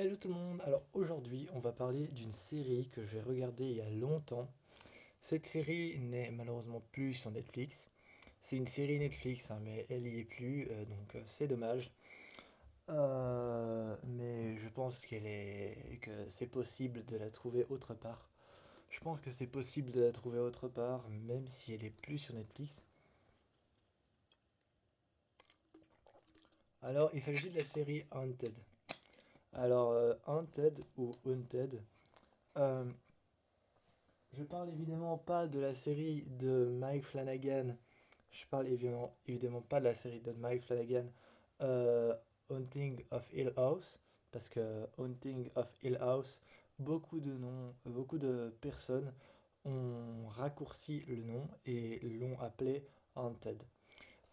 Hello tout le monde, alors aujourd'hui on va parler d'une série que j'ai regardée il y a longtemps. Cette série n'est malheureusement plus sur Netflix. C'est une série Netflix, hein, mais elle y est plus, donc c'est dommage. Mais je pense que c'est possible de la trouver autre part. Je pense que c'est possible de la trouver autre part, même si elle est plus sur Netflix. Alors il s'agit de la série Haunted. Alors Haunted ou Haunted. euh, Je parle évidemment pas de la série de Mike Flanagan. Je parle évidemment pas de la série de Mike Flanagan, euh, Haunting of Hill House, parce que Haunting of Hill House, beaucoup de personnes ont raccourci le nom et l'ont appelé Haunted.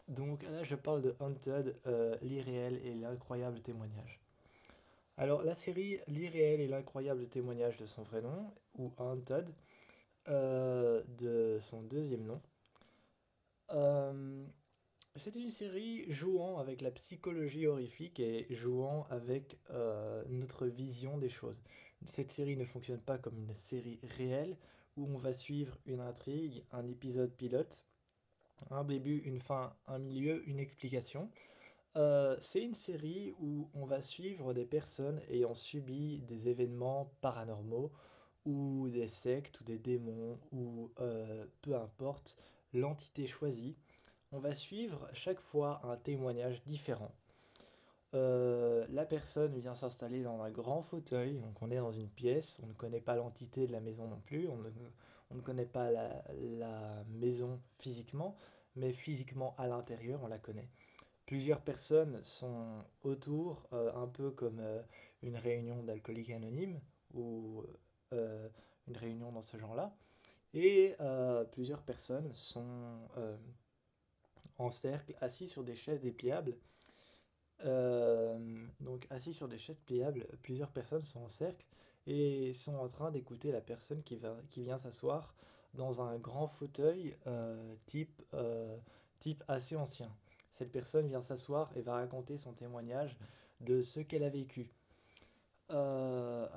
Donc là, je parle de Haunted, l'irréel et l'incroyable témoignage. Alors, la série L'irréel et l'incroyable témoignage de son vrai nom, ou Haunted, de son deuxième nom. Euh, c'est une série jouant avec la psychologie horrifique et jouant avec notre vision des choses. Cette série ne fonctionne pas comme une série réelle où on va suivre une intrigue, un épisode pilote, un début, une fin, un milieu, une explication. C'est une série où on va suivre des personnes ayant subi des événements paranormaux ou des sectes ou des démons ou peu importe l'entité choisie. On va suivre chaque fois un témoignage différent. La personne vient s'installer dans un grand fauteuil, donc on est dans une pièce, on ne connaît pas l'entité de la maison non plus, on ne connaît pas la maison physiquement, mais physiquement à l'intérieur on la connaît. Plusieurs personnes sont autour, un peu comme une réunion d'alcooliques anonymes ou euh, une réunion dans ce genre-là. Et plusieurs personnes sont en cercle, assis sur des chaises dépliables. Donc assis sur des chaises pliables, plusieurs personnes sont en cercle et sont en train d'écouter la personne qui vient s'asseoir dans un grand fauteuil type assez ancien. Cette personne vient s'asseoir et va raconter son témoignage de ce qu'elle a vécu. Ça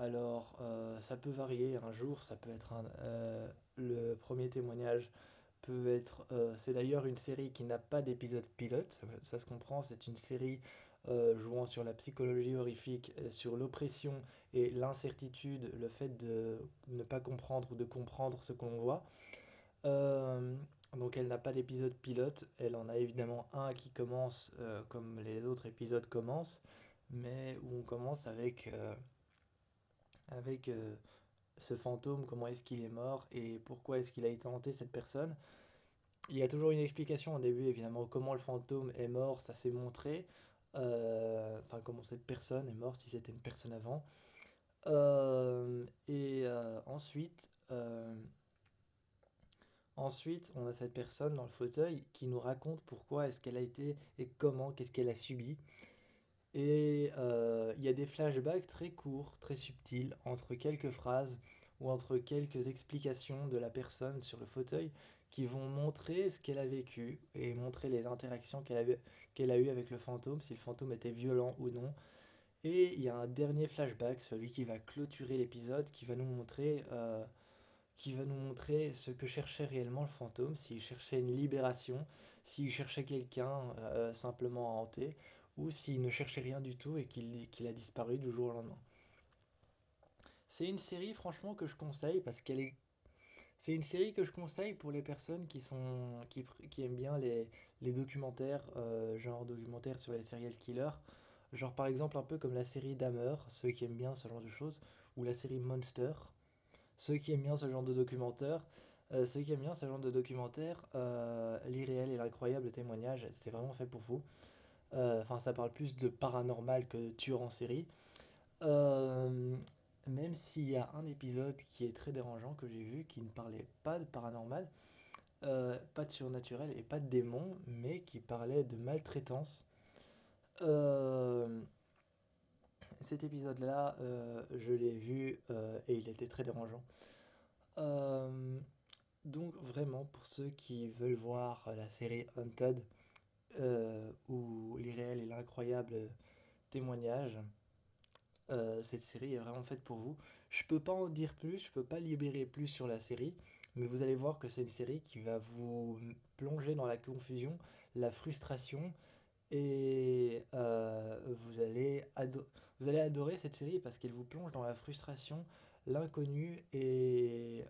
peut varier. Un jour, ça peut être le premier témoignage peut être. C'est d'ailleurs une série qui n'a pas d'épisode pilote. Ça se comprend. C'est une série jouant sur la psychologie horrifique, sur l'oppression et l'incertitude, le fait de ne pas comprendre ou de comprendre ce qu'on voit. Euh, donc elle n'a pas d'épisode pilote. Elle en a évidemment un qui commence comme les autres épisodes commencent, mais où on commence avec ce fantôme, comment est-ce qu'il est mort et pourquoi est-ce qu'il a été hanté cette personne. Il y a toujours une explication au début, évidemment, comment le fantôme est mort, ça s'est montré. Enfin, comment cette personne est morte, si c'était une personne avant. Ensuite, on a cette personne dans le fauteuil qui nous raconte pourquoi est-ce qu'elle a été et comment, qu'est-ce qu'elle a subi. Et il y a des flashbacks très courts, très subtils, entre quelques phrases ou entre quelques explications de la personne sur le fauteuil qui vont montrer ce qu'elle a vécu et montrer les interactions qu'elle a eues avec le fantôme, si le fantôme était violent ou non. Et il y a un dernier flashback, celui qui va clôturer l'épisode, qui va nous montrer ce que cherchait réellement le fantôme, s'il cherchait une libération, s'il cherchait quelqu'un simplement à hanter, ou s'il ne cherchait rien du tout et qu'il a disparu du jour au lendemain. C'est une série franchement que je conseille parce qu'elle est... C'est une série que je conseille pour les personnes qui aiment bien les documentaires, genre documentaires sur les serial killers. Genre par exemple un peu comme la série Dahmer, ceux qui aiment bien ce genre de choses, ou la série Monster. Ceux qui aiment bien ce genre de documentaire, l'irréel et l'incroyable témoignage, c'est vraiment fait pour vous. Enfin, ça parle plus de paranormal que de tueur en série. Euh, Même s'il y a un épisode qui est très dérangeant que j'ai vu, qui ne parlait pas de paranormal, pas de surnaturel et pas de démon, mais qui parlait de maltraitance. Euh, Cet épisode-là, je l'ai vu et il était très dérangeant. Euh, Donc vraiment, pour ceux qui veulent voir la série Haunted, ou l'irréel et l'incroyable témoignage, Cette série est vraiment faite pour vous. Je peux pas en dire plus, je peux pas libérer plus sur la série, mais vous allez voir que c'est une série qui va vous plonger dans la confusion, la frustration, et vous allez adorer cette série parce qu'elle vous plonge dans la frustration, l'inconnu et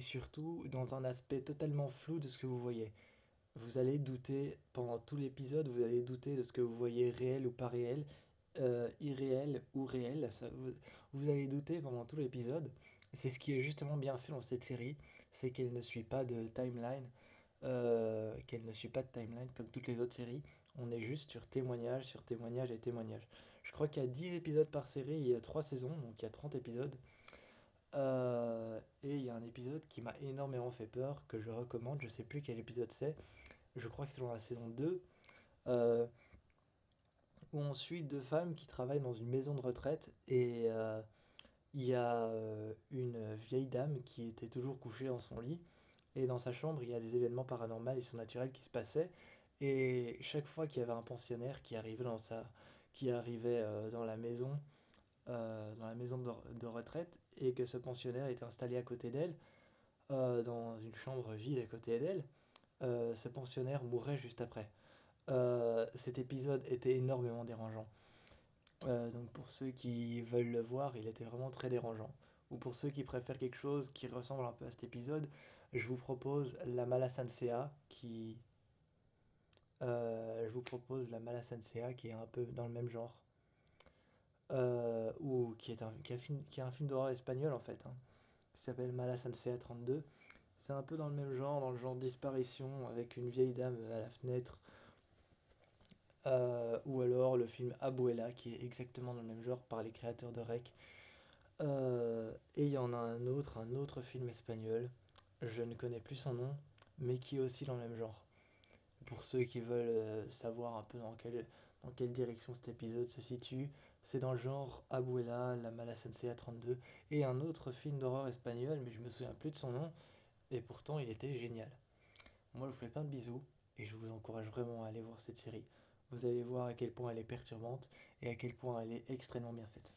surtout dans un aspect totalement flou de ce que vous voyez. Vous allez douter pendant tout l'épisode, vous allez douter de ce que vous voyez réel ou pas réel, irréel ou réel. Vous allez douter pendant tout l'épisode. C'est ce qui est justement bien fait dans cette série, c'est qu'elle ne suit pas de timeline, comme toutes les autres séries. On est juste sur témoignage, sur témoignage et témoignage. Je crois qu'il y a 10 épisodes par série, il y a 3 saisons, donc il y a 30 épisodes. Et il y a un épisode qui m'a énormément fait peur, que je recommande, je sais plus quel épisode c'est, je crois que c'est dans la saison 2, euh, où on suit deux femmes qui travaillent dans une maison de retraite et il y a une vieille dame qui était toujours couchée dans son lit et dans sa chambre il y a des événements paranormaux et surnaturels qui se passaient et chaque fois qu'il y avait un pensionnaire qui arrivait dans la maison de retraite et que ce pensionnaire était installé à côté d'elle, dans une chambre vide à côté d'elle, ce pensionnaire mourrait juste après. Cet épisode était énormément dérangeant. Donc pour ceux qui veulent le voir, il était vraiment très dérangeant. Ou pour ceux qui préfèrent quelque chose qui ressemble un peu à cet épisode, je vous propose La Mala Sensea qui est un peu dans le même genre. Ou qui est un film d'horreur espagnol en fait, hein, qui s'appelle Mala Sensea 32. C'est un peu dans le même genre, dans le genre disparition avec une vieille dame à la fenêtre. Ou alors le film Abuela, qui est exactement dans le même genre par les créateurs de Rec. Et il y en a un autre film espagnol, je ne connais plus son nom, mais qui est aussi dans le même genre. Pour ceux qui veulent savoir un peu dans quelle direction cet épisode se situe, c'est dans le genre Abuela, La Mala Sensea 32, et un autre film d'horreur espagnol, mais je me souviens plus de son nom, et pourtant il était génial. Moi je vous fais plein de bisous, et je vous encourage vraiment à aller voir cette série. Vous allez voir à quel point elle est perturbante, et à quel point elle est extrêmement bien faite.